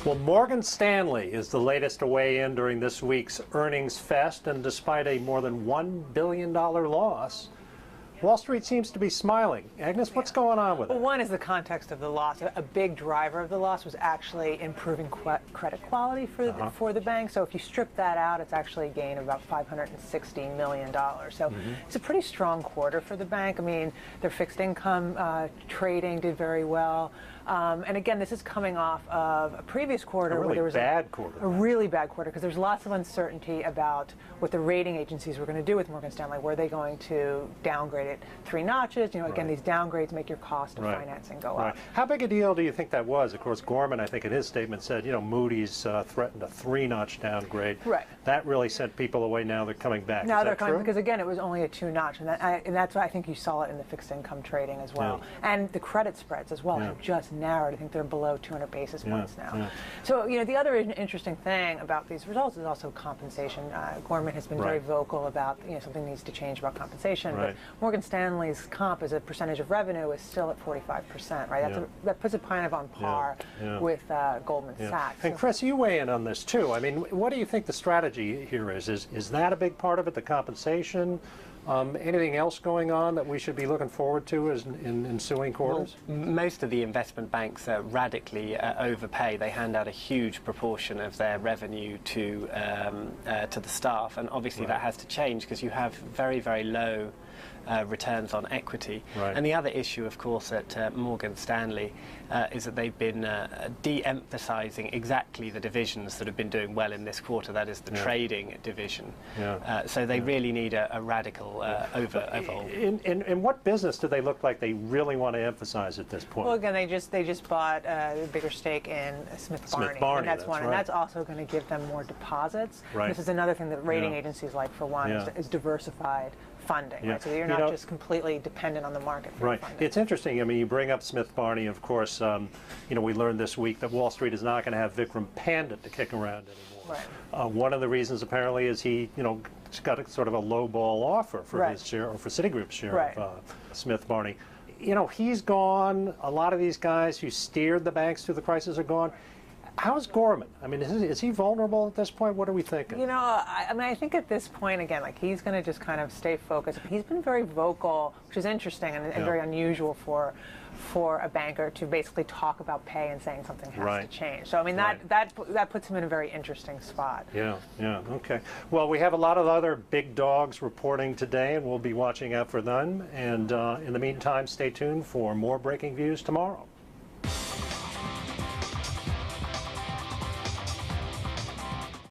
Well, Morgan Stanley is the latest to weigh in during this week's earnings fest, and despite a more than $1 billion loss, Wall Street seems to be smiling. Agnes, what's going on with it? Well, one is the context of the loss. A big driver of the loss was actually improving credit quality for the bank. So if you strip that out, it's actually a gain of about $560 million. So it's a pretty strong quarter for the bank. I mean, their fixed income trading did very well. And again, this is coming off of a previous quarter where there was a really bad quarter, because there's lots of uncertainty about what the rating agencies were going to do with Morgan Stanley. Were they going to downgrade it 3 notches? You know, again, these downgrades make your cost of financing go up. How big a deal do you think that was? Of course, Gorman, I think in his statement said, you know, Moody's threatened a 3-notch downgrade. That really sent people away. Now they're coming back. Now they're coming because, again, it was only a 2-notch, and that's why I think you saw it in the fixed income trading as well. And the credit spreads as well have just narrowed. I think they're below 200 basis points now. So, you know, the other interesting thing about these results is also compensation. Gorman has been very vocal about, you know, something needs to change about compensation. But Morgan Stanley's comp as a percentage of revenue is still at 45%, right? That puts it kind of on par with Goldman Sachs. And Chris, you weigh in on this too. I mean, what do you think the strategy here is? Is that a big part of it, the compensation? Anything else going on that we should be looking forward to in ensuing quarters? Well, most of the investment banks radically overpay. They hand out a huge proportion of their revenue to the staff, and obviously that has to change because you have very, very low returns on equity. And the other issue, of course, at Morgan Stanley is that they've been de-emphasizing exactly the divisions that have been doing well in this quarter, that is the trading division. So they really need a radical overhaul. In what business do they look like they really want to emphasize at this point? Well, again, they just bought a bigger stake in Smith Barney, and that's one, and that's also going to give them more deposits. This is another thing that rating agencies like, for one, is diversified funding. So you're not just completely dependent on the market for funding. It's interesting. I mean, you bring up Smith Barney. Of course, you know, we learned this week that Wall Street is not going to have Vikram Pandit to kick around anymore. One of the reasons apparently is he, you know, got a sort of a low ball offer for his share, or for Citigroup's share of Smith Barney. You know, he's gone. A lot of these guys who steered the banks through the crisis are gone. How's Gorman? I mean, is he vulnerable at this point? What are we thinking? You know, I mean, I think at this point, again, like, he's going to just kind of stay focused. He's been very vocal, which is interesting and very unusual for a banker to basically talk about pay and saying something has to change. So, I mean, that puts him in a very interesting spot. Okay. Well, we have a lot of other big dogs reporting today, and we'll be watching out for them. And in the meantime, stay tuned for more Breaking Views tomorrow.